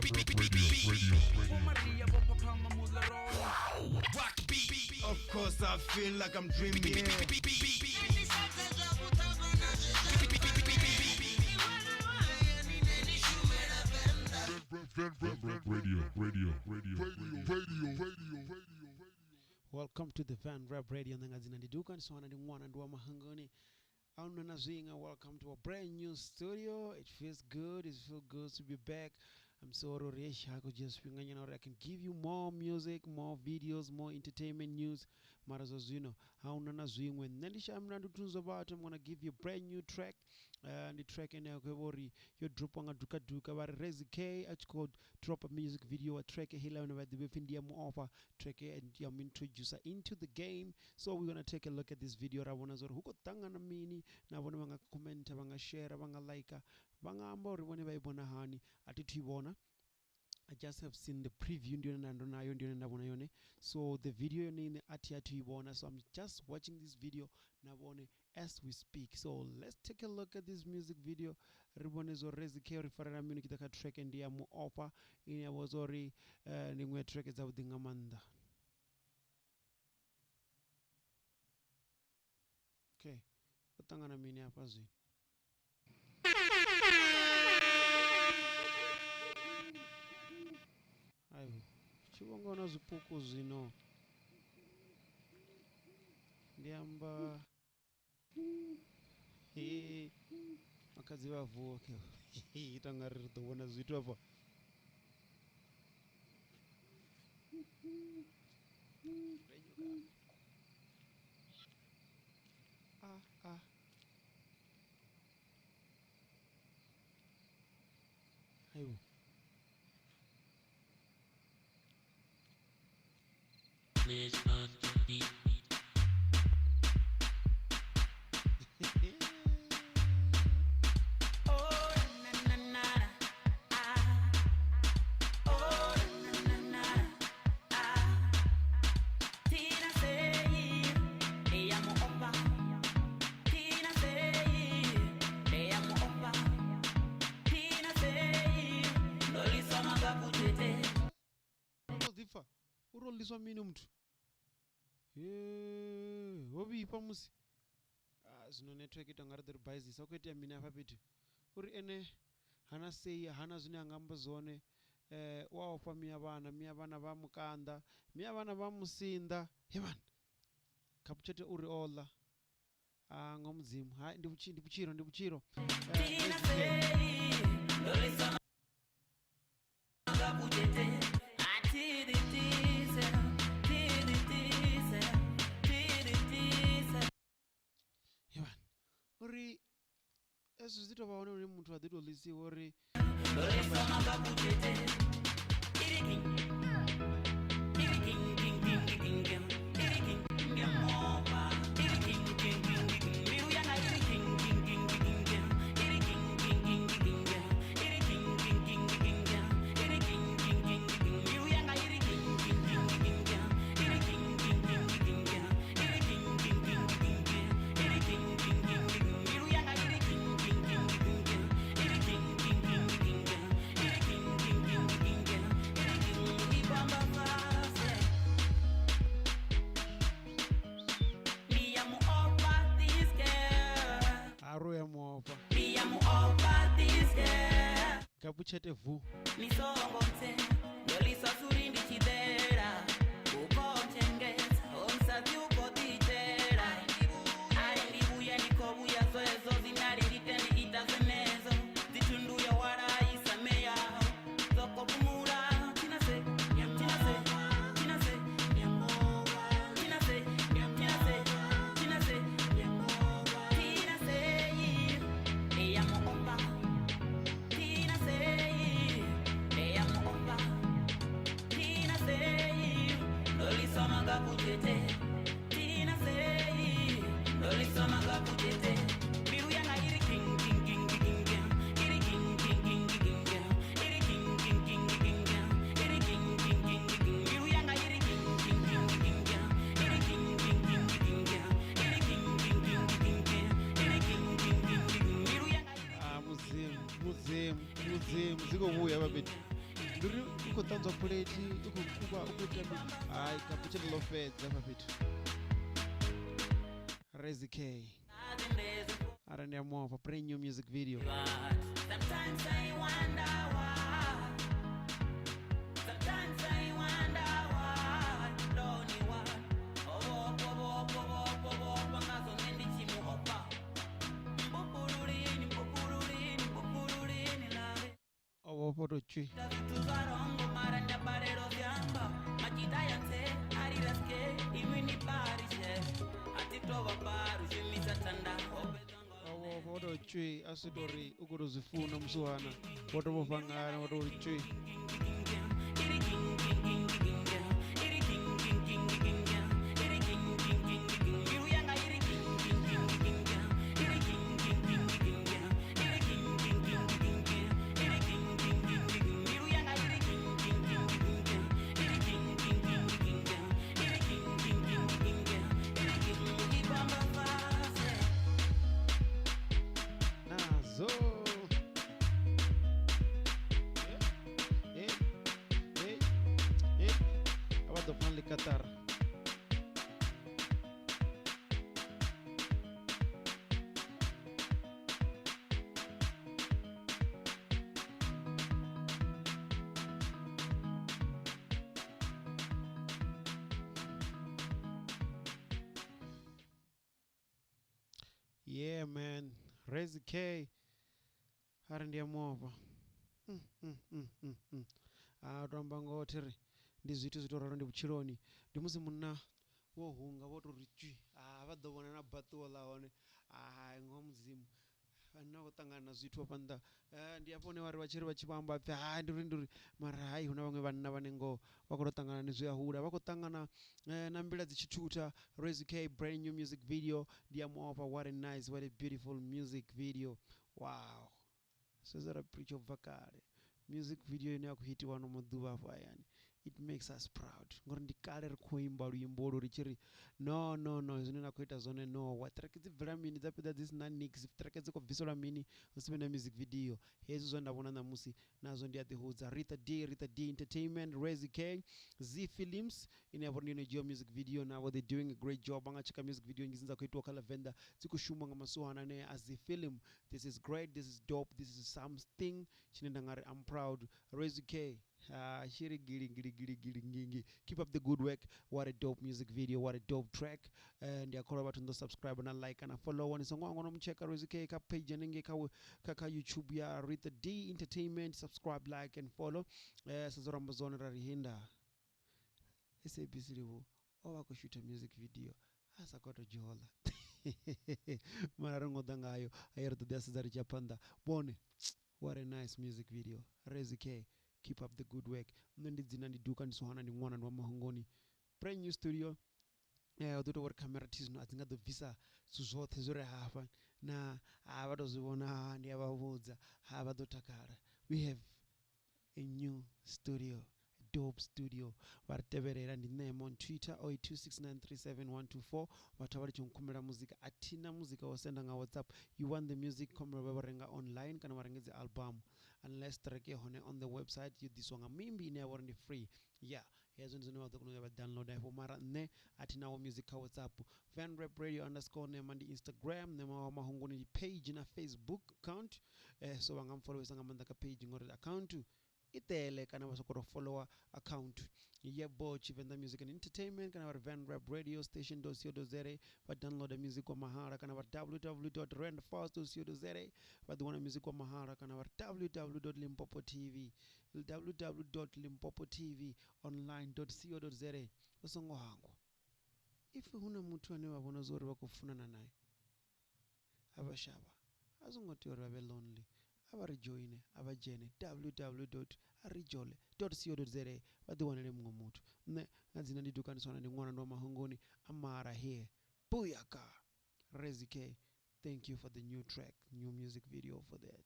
Of course I feel like I'm dreaming, yeah. Welcome to the Van Rap Radio. Ndangazina ndiduka nswana ndingwana ndwa mahangoni. Aunana Zwinga, welcome to a brand new studio. It feels good. It feels good to be back. I'm so rich. I could just I can give you more music, more videos, more entertainment news. Marazozino, Aunana Zwing when Nandisha I'm about. I'm gonna give you a brand new track. And the track in Kevori, you drop on a duka duka about Razie. It's called Drop a Music Video, a track a hill about the Ndia Muofha track and I'm introducer into the game. So we're gonna take a look at this video. I wanna who got tanga na mini na vona vanga comment vanga share vanga like vanga ambori vone vaibona hani atitibona. I just have seen the preview yone. So the video yone ati so I'm just watching this video nabone as we speak. So let's take a look at this music video. Ribonezo Razie rifarana mini kitaka track Ndia Muofha ini wazori ningwe track za udingamanda. Okay. Utangana mini hapa zi. Ayo. Chibongo zipuku zino. Ndiamba. Makazi wavu okay. Itangari tubona zitu hapa. Ayo. Uroliswa mini mtu. Obi pamusi. Zino network itangara the bias sokwete mini apa piti. Uri ene hana sei hana zini angamba zone waofa miya bana bamukanda miya bana bamusinda heman kapuchete uri ola ngomzimu hai ndibuchiro uri eso zito baone uri muntu adito lisi uri kapuchete vu nisongonte yolisa surindi chidera ukochengeza omsati ukotitera ayendibuya nikobuya zoezo zinalilitendi itazenezo zitunduya waraisa meya zokopumura tinase muzemu ziko buya babethi ndiri ukotanzwa puleti ukokuba ukuita hayi kapucheni lofedza papito Razie K ara ndi Muofha brand new music video Sometimes I wonder why. Sometimes I wonder why. Lonely one. Bangazo ngendichi Muofha. Mbupururini lave. owopoto chui Vitu za rongo mara ndabarero vyamba. Majida yante ariraske imini barishe. Atitova baru shimisa tanda. owopoto chui asitori ukuruzifuna msuwana wotopofangana watori chui nazo abadophanle Qatar yeah man Razie K ara ndi Muofha tamba ngotiri ndi zwithu zvitoraro ndi vutshiloni ndi musi munna wohunga votori cwi vha ḓo vhona na baṱuwo ḽa hone ngo mudzimu vhanna khou ṱangana na zwithu hafha nnḓa ndi hafho hune vha tshiri vha tshi vha amba pfhi nduri mara hayi hu na vhaṅwe vhanna vhane ngo vha khou tou ṱangana ni zwi hula vha khou ṱangana na mbila dzi tshi thutha Razie K brand new music video ndi ya Muofha what a nice what a beautiful music video wow sezara preach ubva kale music video ine ya khou hitiwa no maḓuvha afho hayani it makes us proud ngori ndi kale ri khou imba luimbo uri tshiri no zwine na khou ita zwone no wa track dzi bvela mini dza fhedza dzi sina nix track dzi khou bviselwa mini hu si vhe na music video hezwi zwe nda vhona ṋamusi nazwo ndi a ḓihudza Rita D Entertainment Razie K Z Films ine ya vhori ndi ino dzhia music video navho they doing a great job anga cheka music video ngi dza khou itiwa kha la venda dzi khou shuma nga masuwana ane a Z Film this is great this is dope this is something tshine nda nga ri I'm proud Razie K shiri gili keep up the good work what a dope music video what a dope track and ya khola bathu ndo subscribe na like na follow ni songo ngono mcheka Razie K ka page yanenge ka YouTube ya Rita D Entertainment subscribe like and follow sazoramba zone ra rihinda SABC livo owa ko shoot a music video asa koto jola mara ringo dangayo ayerto desa zari chapanda bone what a nice music video Razie K keep up the good work ndi dzina ndi duka ndisohana ndi ṅwana ndi wa mahongoni brand new studio uḓo uri camera tizino a dzi nga ḓo bvisa zwithu zwoṱhe zwo re hafha na vha tou zwi vhona ndi a vha vhudza vha ḓo takala we have a new studio dope studio vha ri tevhelela ndi nṋe on Twitter 0826937124 vhathu vha ri tshi nkhumela muzika athina muzika wo senda nga WhatsApp you want the music khomela vha renga online kana vha renga dzi album unless track hone on the website you diswa nga mimbi ine ya vhori ndi free yeah hezwo ndi zwine vha ḓo kona u vha download afho mara nṋe athinawo music kha WhatsApp @vanrapradio_ ndi Instagram nema wa mahungoni ndi page na Facebook account so vha nga mfollowesa nga maanḓa ka page ngori account itele kana vha sokoto follower account yebo Venda Music and Entertainment kana vha Van Rap Radio station.co.za vha download the music wa mahala kana vha www.randfast.co.za vha ḓiwana music wa mahala kana vha www.limpopotv www.limpopotv.online.co.za usongo hangwa if huna muthu ane vha vhona zori vha khou funana naye avashaba azongo tea uri vha vhe lonely ava joine ava dzhene www.arijole.co.za vha ḓiwanele muṅwe muthu nṋe nga dzina ndi dukaniswana ndi ṅwana ndi wa mahongoni amara here buyaka Razie K thank you for the new track new music video for that